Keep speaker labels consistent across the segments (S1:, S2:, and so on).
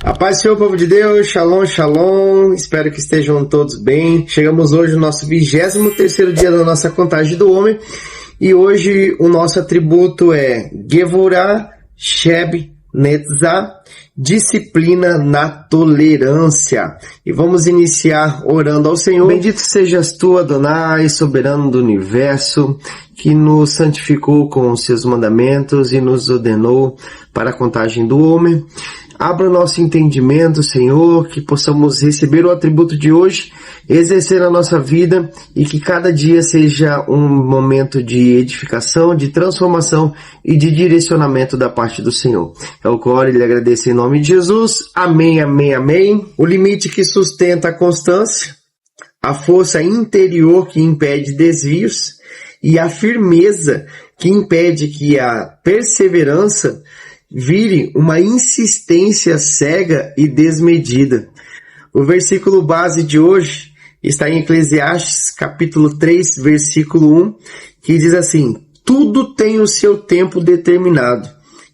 S1: A paz do Senhor, povo de Deus, shalom, shalom, espero que estejam todos bem. Chegamos hoje no nosso 23º dia da nossa contagem do homem, e hoje o nosso atributo é Gevurah Sheb Netzah, disciplina na tolerância. E vamos iniciar orando ao Senhor. Bendito sejas tu, Adonai, soberano do universo, que nos santificou com os seus mandamentos e nos ordenou para a contagem do homem. Abra o nosso entendimento, Senhor, que possamos receber o atributo de hoje, exercer a nossa vida e que cada dia seja um momento de edificação, de transformação e de direcionamento da parte do Senhor. É o que eu oro e lhe agradeço em nome de Jesus. Amém, amém, amém. O limite que sustenta a constância, a força interior que impede desvios e a firmeza que impede que a perseverança vire uma insistência cega e desmedida. O versículo base de hoje está em Eclesiastes, capítulo 3, versículo 1, que diz assim: tudo tem o seu tempo determinado,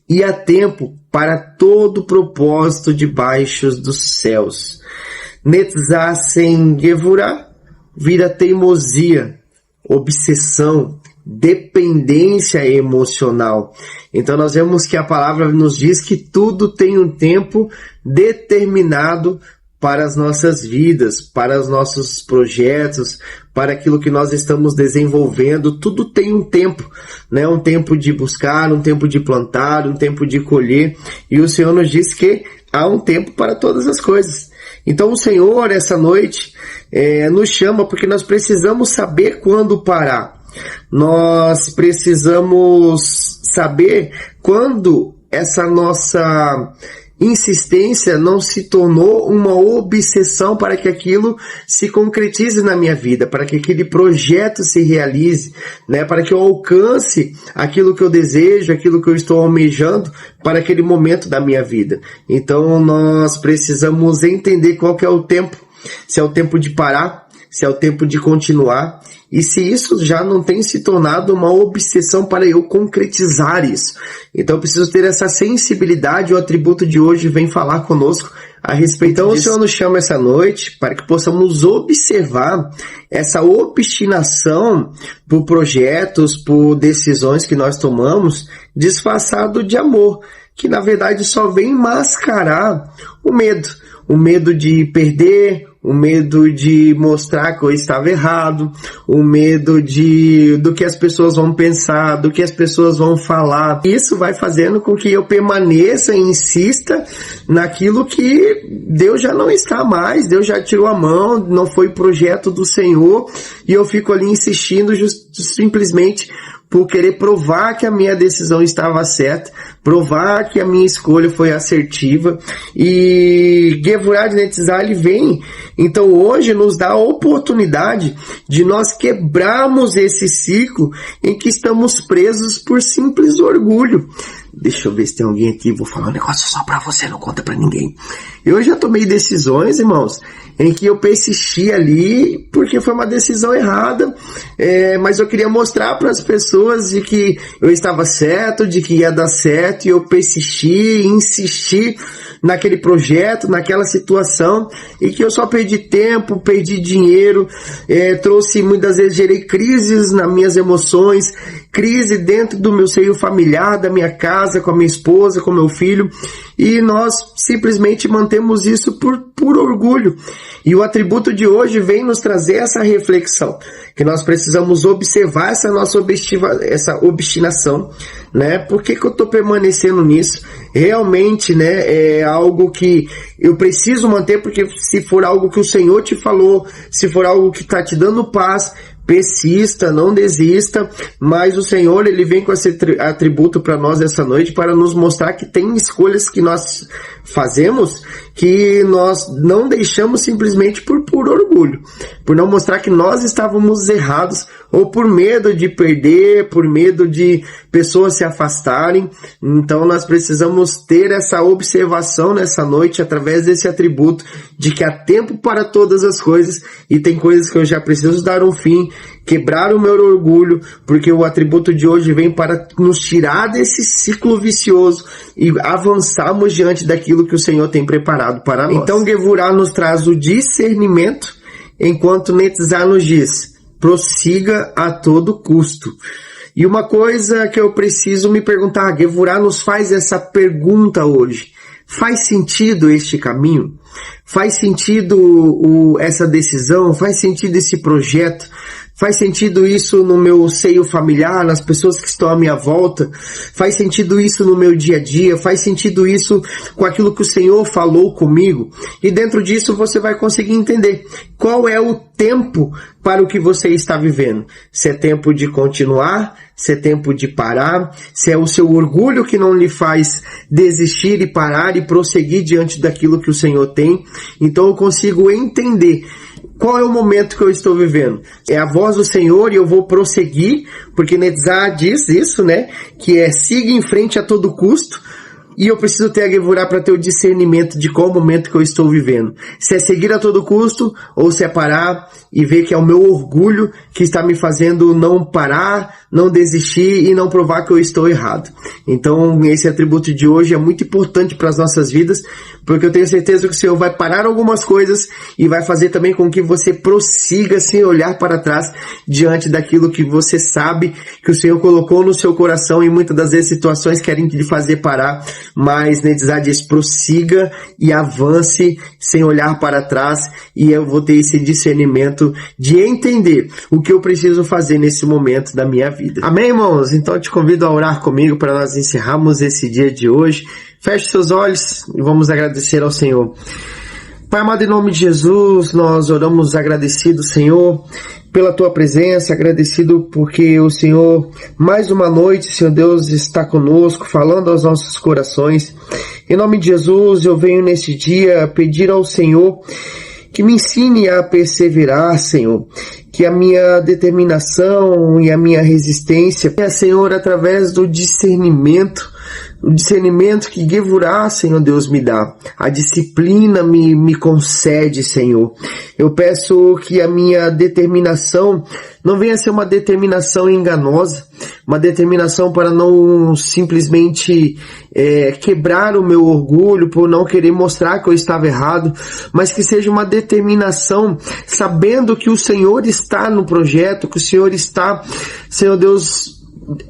S1: e há tempo para todo propósito debaixo dos céus. Netzah sem Gevurah vira teimosia, obsessão, dependência emocional. Então nós vemos que a palavra nos diz que tudo tem um tempo determinado para as nossas vidas, para os nossos projetos, para aquilo que nós estamos desenvolvendo. Tudo tem um tempo, né? Um tempo de buscar, um tempo de plantar, um tempo de colher. E o Senhor nos diz que há um tempo para todas as coisas. Então o Senhor, essa noite, nos chama porque nós precisamos saber quando parar. Nós precisamos saber quando essa nossa insistência não se tornou uma obsessão para que aquilo se concretize na minha vida, para que aquele projeto se realize, né? Para que eu alcance aquilo que eu desejo, aquilo que eu estou almejando para aquele momento da minha vida. Então nós precisamos entender qual que é o tempo, se é o tempo de parar, se é o tempo de continuar, e se isso já não tem se tornado uma obsessão para eu concretizar isso. Então eu preciso ter essa sensibilidade. O atributo de hoje vem falar conosco a respeito disso. Então o Senhor nos chama essa noite para que possamos observar essa obstinação por projetos, por decisões que nós tomamos, disfarçado de amor, que na verdade só vem mascarar o medo de perder, o medo de mostrar que eu estava errado, o medo do que as pessoas vão pensar, do que as pessoas vão falar. Isso vai fazendo com que eu permaneça e insista naquilo que Deus já não está mais, Deus já tirou a mão, não foi projeto do Senhor, e eu fico ali insistindo simplesmente por querer provar que a minha decisão estava certa, provar que a minha escolha foi assertiva. E Gevurah de Netzah, ele vem, então hoje nos dá a oportunidade de nós quebrarmos esse ciclo em que estamos presos por simples orgulho. Deixa eu ver se tem alguém aqui, vou falar um negócio só pra você, não conta pra ninguém. Eu já tomei decisões, irmãos, em que eu persisti ali porque foi uma decisão errada, mas eu queria mostrar para as pessoas de que eu estava certo, de que ia dar certo, e eu persisti, insisti naquele projeto, naquela situação, e que eu só perdi tempo, perdi dinheiro, trouxe, muitas vezes gerei crises nas minhas emoções, crise dentro do meu seio familiar, da minha casa, com a minha esposa, com meu filho, e nós simplesmente mantemos isso por orgulho. E o atributo de hoje vem nos trazer essa reflexão, que nós precisamos observar essa nossa obstinação, né? Por que eu estou permanecendo nisso? Realmente, né, é algo que eu preciso manter, porque se for algo que o Senhor te falou, se for algo que está te dando paz, persista, não desista. Mas o Senhor, ele vem com esse atributo para nós essa noite, para nos mostrar que tem escolhas que nós fazemos que nós não deixamos simplesmente por orgulho, por não mostrar que nós estávamos errados, ou por medo de perder, por medo de pessoas se afastarem. Então nós precisamos ter essa observação nessa noite através desse atributo de que há tempo para todas as coisas e tem coisas que eu já preciso dar um fim, quebrar o meu orgulho, porque o atributo de hoje vem para nos tirar desse ciclo vicioso e avançarmos diante daquilo que o Senhor tem preparado para nós. Então Gevurah nos traz o discernimento, enquanto Netzach nos diz: prossiga a todo custo. E uma coisa que eu preciso me perguntar, Gevurah nos faz essa pergunta hoje: faz sentido este caminho? Faz sentido essa decisão? Faz sentido esse projeto? Faz sentido isso no meu seio familiar, nas pessoas que estão à minha volta? Faz sentido isso no meu dia a dia? Faz sentido isso com aquilo que o Senhor falou comigo? E dentro disso você vai conseguir entender qual é o tempo para o que você está vivendo. Se é tempo de continuar, se é tempo de parar, se é o seu orgulho que não lhe faz desistir e parar e prosseguir diante daquilo que o Senhor tem. Então eu consigo entender qual é o momento que eu estou vivendo. É a voz do Senhor e eu vou prosseguir, porque Netzach diz isso, né? Que é siga em frente a todo custo. E eu preciso ter a Gevurah para ter o discernimento de qual momento que eu estou vivendo. Se é seguir a todo custo ou se é parar e ver que é o meu orgulho que está me fazendo não parar, não desistir e não provar que eu estou errado. Então esse atributo de hoje é muito importante para as nossas vidas, porque eu tenho certeza que o Senhor vai parar algumas coisas e vai fazer também com que você prossiga sem olhar para trás diante daquilo que você sabe que o Senhor colocou no seu coração, e muitas das vezes situações querem te fazer parar, mas Netzach diz: prossiga e avance sem olhar para trás, e eu vou ter esse discernimento de entender o que eu preciso fazer nesse momento da minha vida. Amém, irmãos? Então eu te convido a orar comigo para nós encerrarmos esse dia de hoje. Feche seus olhos e vamos agradecer ao Senhor. Pai amado, em nome de Jesus, nós oramos agradecidos, Senhor, pela Tua presença, agradecido porque o Senhor, mais uma noite, Senhor Deus, está conosco, falando aos nossos corações. Em nome de Jesus, eu venho nesse dia pedir ao Senhor que me ensine a perseverar, Senhor, que a minha determinação e a minha resistência, Senhor, através do discernimento, o discernimento que Gevurah, Senhor Deus, me dá, a disciplina me concede, Senhor. Eu peço que a minha determinação não venha a ser uma determinação enganosa, uma determinação para não simplesmente quebrar o meu orgulho, por não querer mostrar que eu estava errado, mas que seja uma determinação sabendo que o Senhor está no projeto, que o Senhor está, Senhor Deus,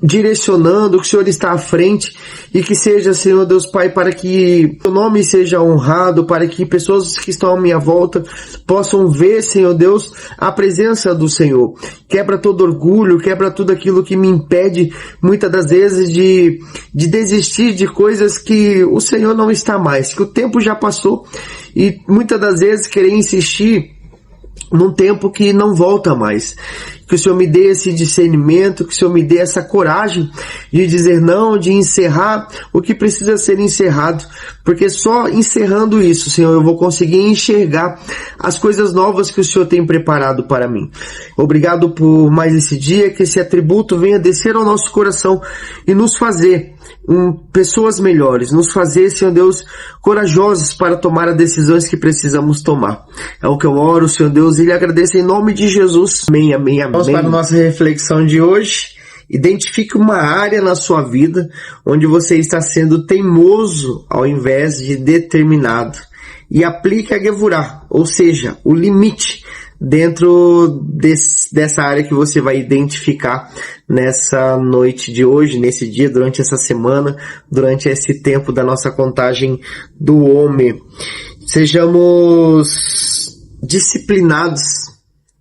S1: direcionando, que o Senhor está à frente, e que seja, Senhor Deus Pai, para que o nome seja honrado, para que pessoas que estão à minha volta possam ver, Senhor Deus, a presença do Senhor. Quebra todo orgulho, quebra tudo aquilo que me impede, muitas das vezes, de desistir de coisas que o Senhor não está mais, que o tempo já passou, e muitas das vezes querer insistir num tempo que não volta mais. Que o Senhor me dê esse discernimento, que o Senhor me dê essa coragem de dizer não, de encerrar o que precisa ser encerrado, porque só encerrando isso, Senhor, eu vou conseguir enxergar as coisas novas que o Senhor tem preparado para mim. Obrigado por mais esse dia, que esse atributo venha descer ao nosso coração e nos fazer pessoas melhores, nos fazer, Senhor Deus, corajosos para tomar as decisões que precisamos tomar. É o que eu oro, Senhor Deus, e lhe agradeço em nome de Jesus. Amém, amém, amém. Vamos para a nossa reflexão de hoje. Identifique uma área na sua vida onde você está sendo teimoso ao invés de determinado. E aplique a Gevurah, ou seja, o limite dentro dessa área que você vai identificar nessa noite de hoje, nesse dia, durante essa semana, durante esse tempo da nossa contagem do homem. Sejamos disciplinados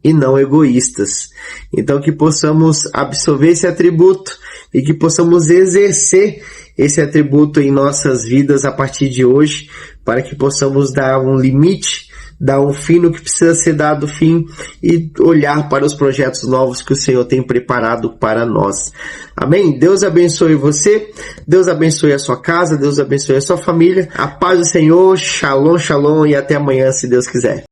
S1: e não egoístas. Então que possamos absorver esse atributo e que possamos exercer esse atributo em nossas vidas a partir de hoje, para que possamos dar um limite, dar um fim no que precisa ser dado fim e olhar para os projetos novos que o Senhor tem preparado para nós. Amém? Deus abençoe você, Deus abençoe a sua casa, Deus abençoe a sua família. A paz do Senhor, shalom, shalom, e até amanhã, se Deus quiser.